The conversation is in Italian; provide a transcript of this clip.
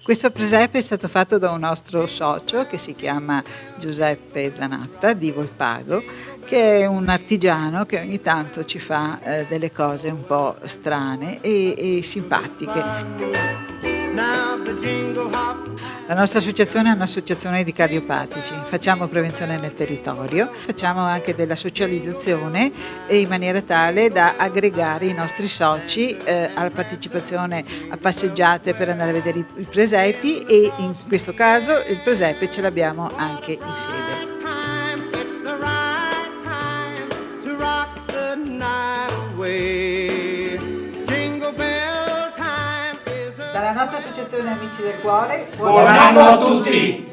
Questo presepe è stato fatto da un nostro socio che si chiama Giuseppe Zanatta di Volpago, che è un artigiano che ogni tanto ci fa delle cose un po' strane e simpatiche. La nostra associazione è un'associazione di cardiopatici, facciamo prevenzione nel territorio, facciamo anche della socializzazione in maniera tale da aggregare i nostri soci alla partecipazione a passeggiate per andare a vedere i presepi e in questo caso il presepe ce l'abbiamo anche in sede. Dalla nostra associazione Amici del Cuore, buon anno a tutti!